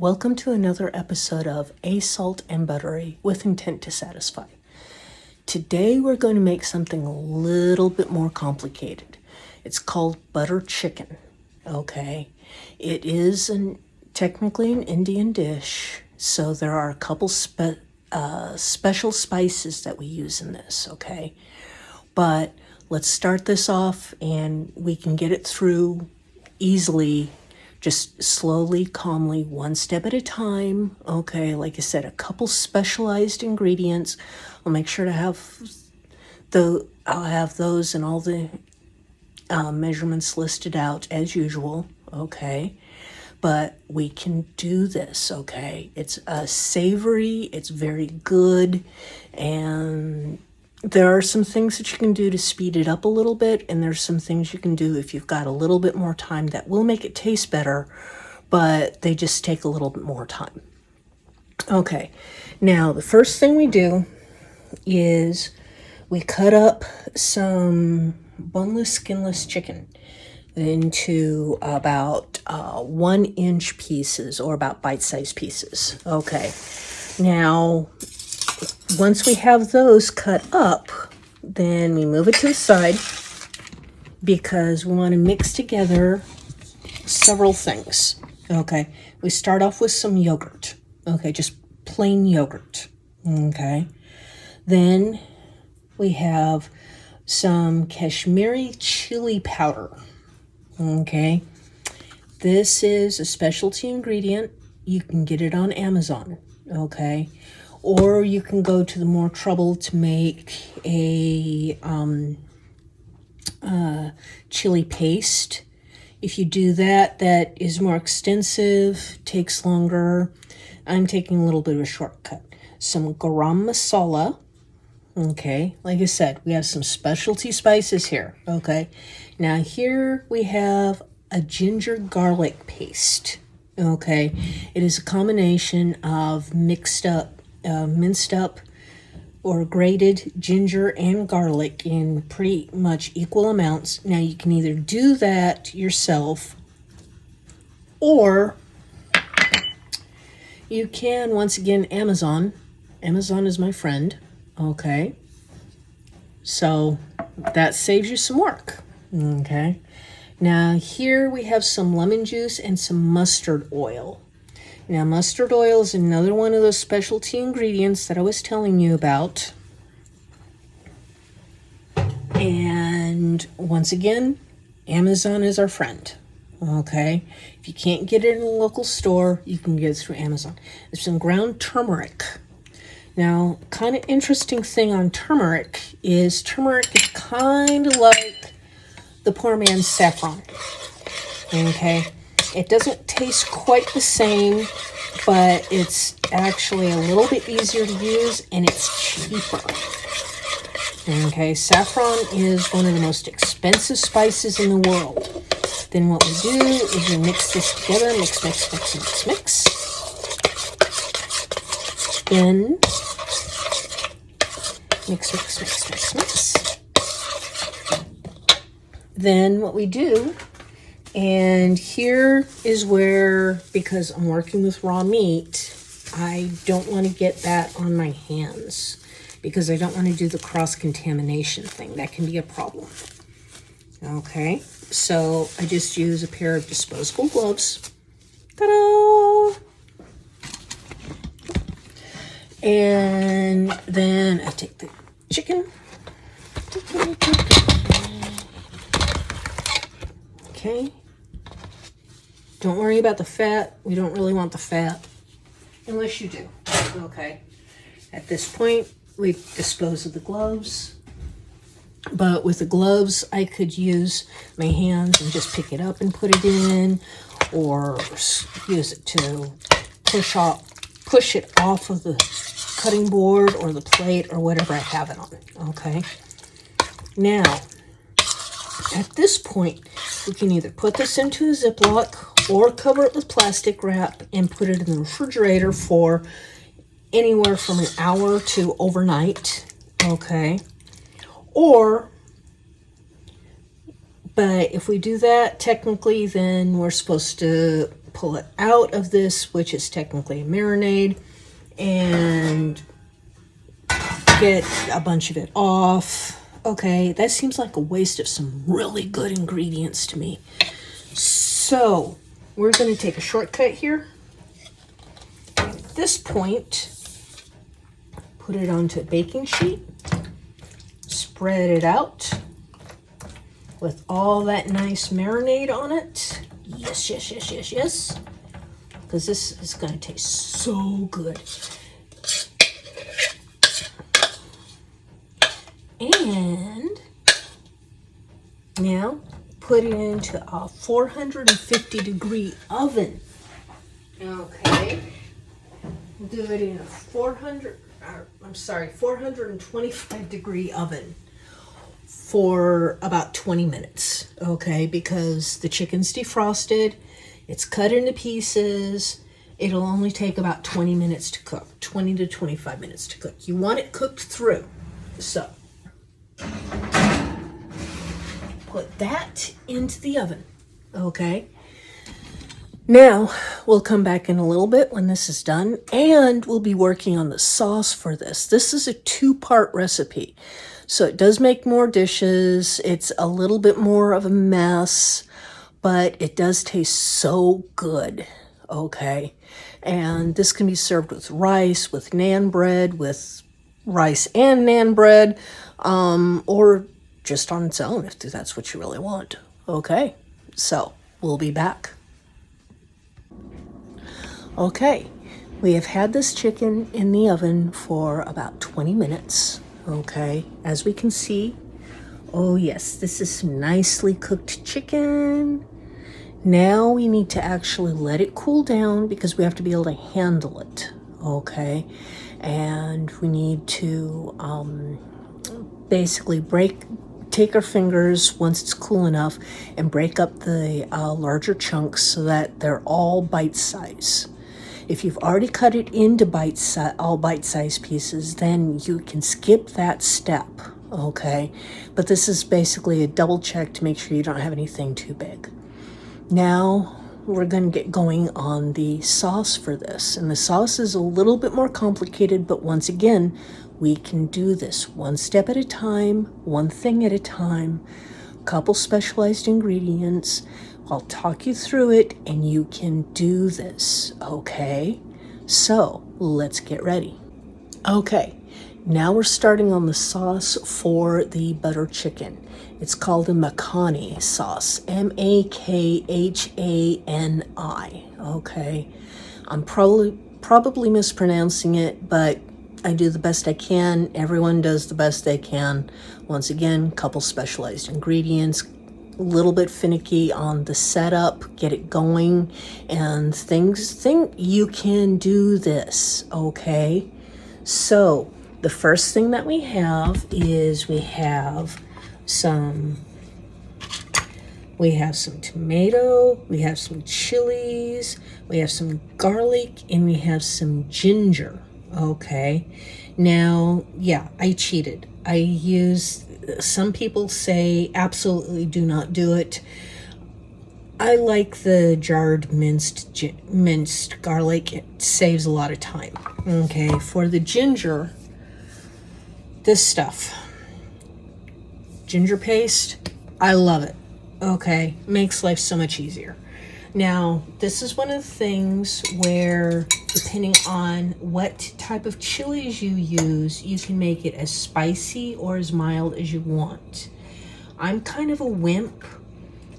Welcome to another episode of A Salt and Buttery with intent to satisfy. Today we're going to make something a little bit more complicated. It's called butter chicken, okay? It is technically an Indian dish, so there are a couple special spices that we use in this, okay? But let's start this off and we can get it through easily, just slowly, calmly, one step at a time. Okay, like I said, a couple specialized ingredients. I'll make sure to have I'll have those and all the measurements listed out as usual. Okay, but we can do this. Okay, it's savory. It's very good, and there are some things that you can do to speed it up a little bit, and there's some things you can do if you've got a little bit more time that will make it taste better, but they just take a little bit more time. Okay, now the first thing we do is we cut up some boneless, skinless chicken into about 1 inch pieces, or about bite-sized pieces. Okay, now once we have those cut up, then we move it to the side because we want to mix together several things. Okay, we start off with some yogurt. Okay, just plain yogurt. Okay, then we have some Kashmiri chili powder. Okay, this is a specialty ingredient. You can get it on Amazon. Okay, or you can go to the more trouble to make a chili paste. If you do that, that is more extensive, takes longer. I'm taking a little bit of a shortcut. Some garam masala. Okay, like I said, we have some specialty spices here. Okay, now here we have a ginger garlic paste. Okay, it is a combination of minced up or grated ginger and garlic in pretty much equal amounts. Now you can either do that yourself, or you can, once again, Amazon is my friend. Okay, so that saves you some work. Okay, now here we have some lemon juice and some mustard oil. Now, mustard oil is another one of those specialty ingredients that I was telling you about. And once again, Amazon is our friend. Okay? If you can't get it in a local store, you can get it through Amazon. There's some ground turmeric. Now, kind of interesting thing on turmeric is kind of like the poor man's saffron. Okay? It doesn't taste quite the same, but it's actually a little bit easier to use, and it's cheaper. Okay, saffron is one of the most expensive spices in the world. Then what we do is we mix this together, mix. Then mix. Then what we do, and here is where, because I'm working with raw meat, I don't want to get that on my hands because I don't want to do the cross-contamination thing. That can be a problem. Okay, so I just use a pair of disposable gloves. Ta-da! And then I take the chicken. Okay. Don't worry about the fat. We don't really want the fat, unless you do. Okay. At this point, we dispose of the gloves. But with the gloves, I could use my hands and just pick it up and put it in, or use it to push it off of the cutting board or the plate or whatever I have it on. Okay. Now, at this point, we can either put this into a Ziploc or cover it with plastic wrap and put it in the refrigerator for anywhere from an hour to overnight. Okay. But if we do that, technically, then we're supposed to pull it out of this, which is technically a marinade, and get a bunch of it off. Okay, that seems like a waste of some really good ingredients to me. So we're going to take a shortcut here. At this point, put it onto a baking sheet, spread it out with all that nice marinade on it. Yes, yes, yes, yes, yes. Because this is going to taste so good. And now put it into a 450-degree oven. Okay. Do it in a 425-degree oven for about 20 minutes. Okay, because the chicken's defrosted, it's cut into pieces. It'll only take about 20 minutes to cook, 20 to 25 minutes to cook. You want it cooked through. So put that into the oven, okay? Now, we'll come back in a little bit when this is done, and we'll be working on the sauce for this. This is a 2-part recipe, so it does make more dishes. It's a little bit more of a mess, but it does taste so good, okay? And this can be served with rice, with naan bread, with rice and naan bread, or just on its own if that's what you really want. Okay, so we'll be back. Okay, we have had this chicken in the oven for about 20 minutes. Okay, as we can see, oh yes, this is some nicely cooked chicken. Now we need to actually let it cool down because we have to be able to handle it. Okay, and we need to basically take our fingers once it's cool enough and break up the larger chunks so that they're all bite size. If you've already cut it into all bite-sized pieces, then you can skip that step, okay? But this is basically a double check to make sure you don't have anything too big. Now we're going to get going on the sauce for this. And the sauce is a little bit more complicated, but once again, we can do this one step at a time, one thing at a time, a couple specialized ingredients. I'll talk you through it and you can do this, okay? So let's get ready. Okay, now we're starting on the sauce for the butter chicken. It's called a Makhani sauce, M-A-K-H-A-N-I, okay? I'm probably mispronouncing it, but I do the best I can. Everyone does the best they can. Once again, couple specialized ingredients, a little bit finicky on the setup, get it going, and think you can do this, okay? So the first thing that we have is we have some tomato, we have some chilies, we have some garlic, and we have some ginger, okay? Now, yeah, I cheated. Some people say absolutely do not do it. I like the jarred minced garlic. It saves a lot of time. Okay, for the ginger, this stuff, ginger paste, I love it. Okay, makes life so much easier. Now, this is one of the things where, depending on what type of chilies you use, you can make it as spicy or as mild as you want. I'm kind of a wimp,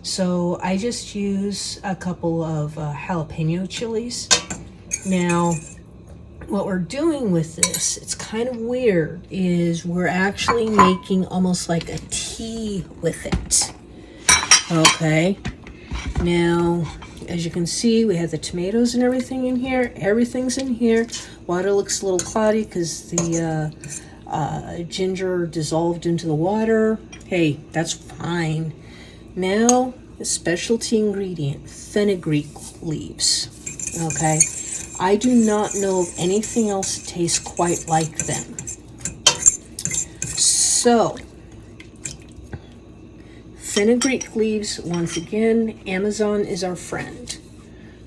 so I just use a couple of jalapeno chilies. Now, what we're doing with this, it's kind of weird, is we're actually making almost like a tea with it. Okay, now, as you can see, we have the tomatoes and everything in here. Everything's in here. Water looks a little cloudy because the ginger dissolved into the water. Hey, that's fine. Now, the specialty ingredient, fenugreek leaves. Okay, I do not know of anything else that tastes quite like them. So, fenugreek leaves, once again, Amazon is our friend.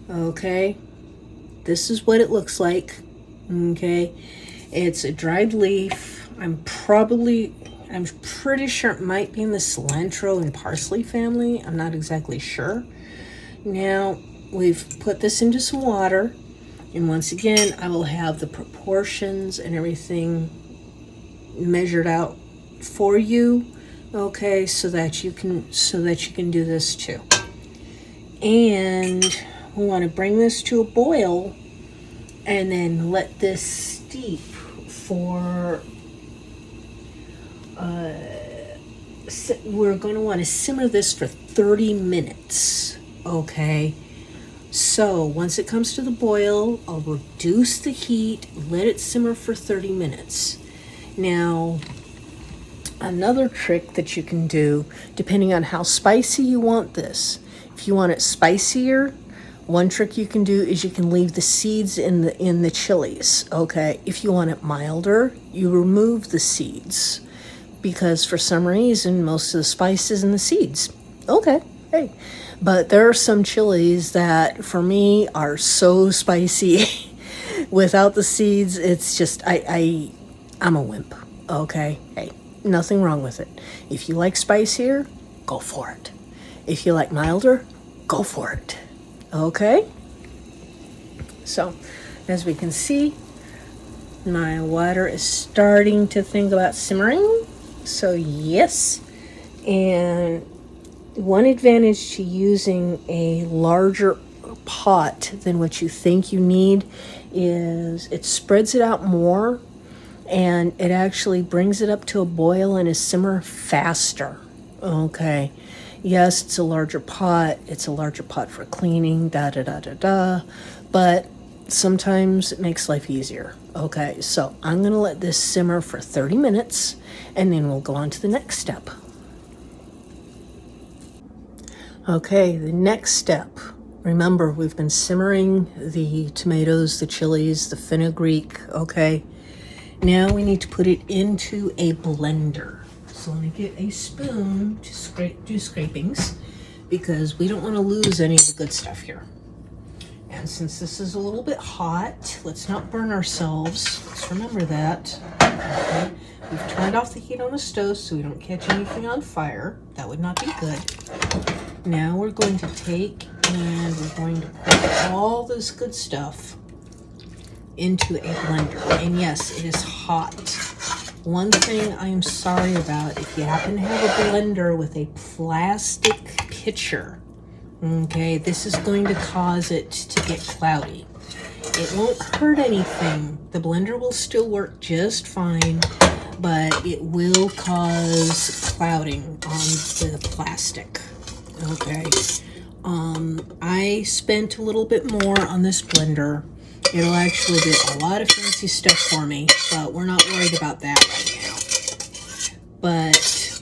Okay, this is what it looks like. Okay, it's a dried leaf. I'm pretty sure it might be in the cilantro and parsley family. I'm not exactly sure. Now, we've put this into some water, and once again, I will have the proportions and everything measured out for you, okay, so that you can do this too. And we want to bring this to a boil and then let this steep for we're going to want to simmer this for 30 minutes, okay? So once it comes to the boil, I'll reduce the heat, let it simmer for 30 minutes. Now, another trick that you can do, depending on how spicy you want this, if you want it spicier, one trick you can do is you can leave the seeds in the chilies, okay? If you want it milder, you remove the seeds, because for some reason, most of the spice is in the seeds. Okay, hey. But there are some chilies that, for me, are so spicy. Without the seeds, it's just, I'm a wimp, okay? Hey, nothing wrong with it. If you like spicier, go for it. If you like milder, go for it, okay? So, as we can see, my water is starting to think about simmering. So yes, and one advantage to using a larger pot than what you think you need is it spreads it out more, and it actually brings it up to a boil and a simmer faster. Okay, yes, it's a larger pot. It's a larger pot for cleaning, but sometimes it makes life easier. Okay, so I'm going to let this simmer for 30 minutes, and then we'll go on to the next step. Okay, the next step. Remember, we've been simmering the tomatoes, the chilies, the fenugreek, okay? Now we need to put it into a blender. So let me get a spoon to do scrapings, because we don't want to lose any of the good stuff here. And since this is a little bit hot, let's not burn ourselves. Let's remember that. Okay. We've turned off the heat on the stove so we don't catch anything on fire. That would not be good. Now we're going to take and we're going to put all this good stuff into a blender. And yes, it is hot. One thing I am sorry about, if you happen to have a blender with a plastic pitcher, okay, this is going to cause it to get cloudy. It won't hurt anything. The blender will still work just fine, but it will cause clouding on the plastic. Okay. I spent a little bit more on this blender. It'll actually do a lot of fancy stuff for me, but we're not worried about that right now. But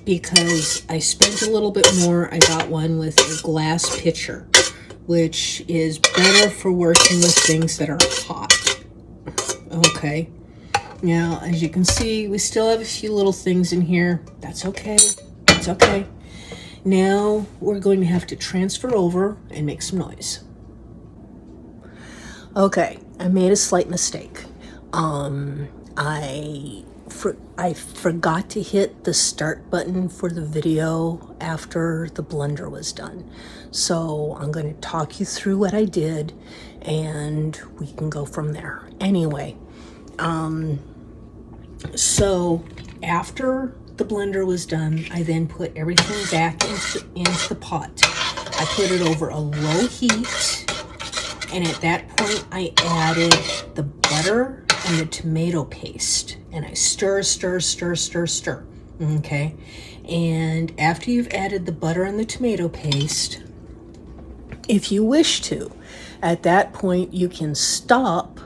because I spent a little bit more, I got one with a glass pitcher, which is better for working with things that are hot. Okay. Now, as you can see, we still have a few little things in here. That's okay. It's okay. Now, we're going to have to transfer over and make some noise. Okay, I made a slight mistake. I forgot to hit the start button for the video after the blender was done. So I'm going to talk you through what I did, and we can go from there. Anyway, so after the blender was done, I then put everything back into the pot. I put it over a low heat, and at that point I added the butter and the tomato paste, and I stir. Okay, and after you've added the butter and the tomato paste, if you wish to, at that point you can stop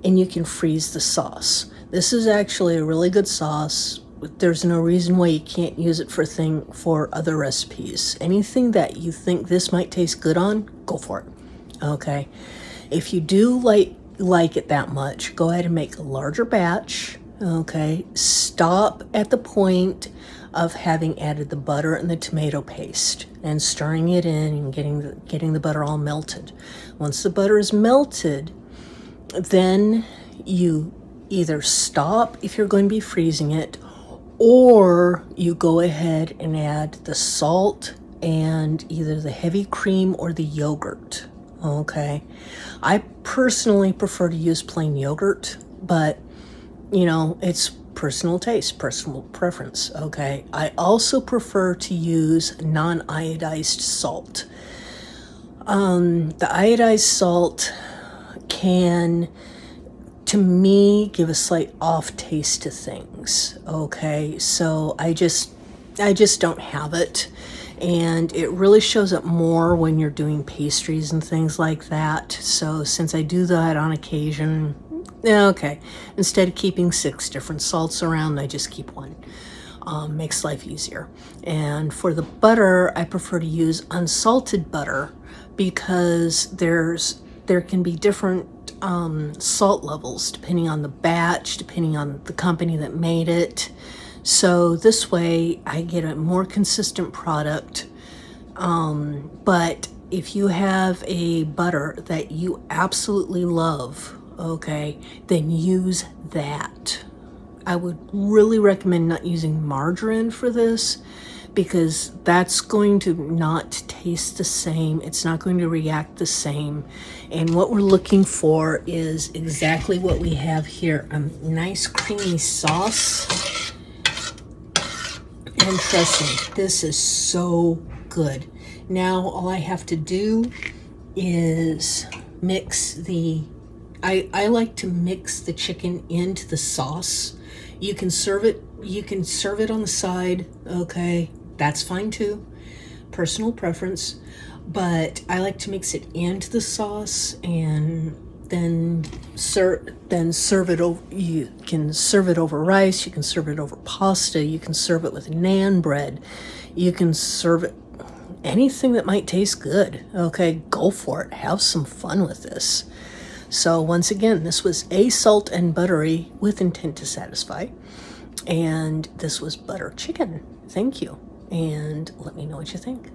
and you can freeze the sauce. This is actually a really good sauce. There's no reason why you can't use it for other recipes. Anything that you think this might taste good on, go for it. Okay, if you do like it that much, go ahead and make a larger batch. Okay, stop at the point of having added the butter and the tomato paste and stirring it in and getting the butter all melted. Once the butter is melted, then you either stop if you're going to be freezing it, or you go ahead and add the salt and either the heavy cream or the yogurt. Okay, I personally prefer to use plain yogurt, but it's personal taste, personal preference. Okay, I also prefer to use non-iodized salt. The iodized salt can, to me, give a slight off taste to things. Okay, so I just don't have it, and it really shows up more when you're doing pastries and things like that. So since I do that on occasion, okay, instead of keeping 6 different salts around, I just keep one. Makes life easier. And for the butter, I prefer to use unsalted butter because there can be different salt levels depending on the batch, depending on the company that made it. So this way I get a more consistent product. But if you have a butter that you absolutely love, okay, then use that. I would really recommend not using margarine for this, because that's going to not taste the same. It's not going to react the same. And what we're looking for is exactly what we have here, a nice creamy sauce. And trust me, this is so good. Now all I have to do is mix I like to mix the chicken into the sauce. You can serve it on the side, okay? That's fine too. Personal preference. But I like to mix it into the sauce and then serve it over. You can serve it over rice, you can serve it over pasta, you can serve it with naan bread. You can serve it anything that might taste good. Okay, go for it. Have some fun with this. So once again, this was A Salt and Buttery with Intent to Satisfy. And this was butter chicken. Thank you. And let me know what you think.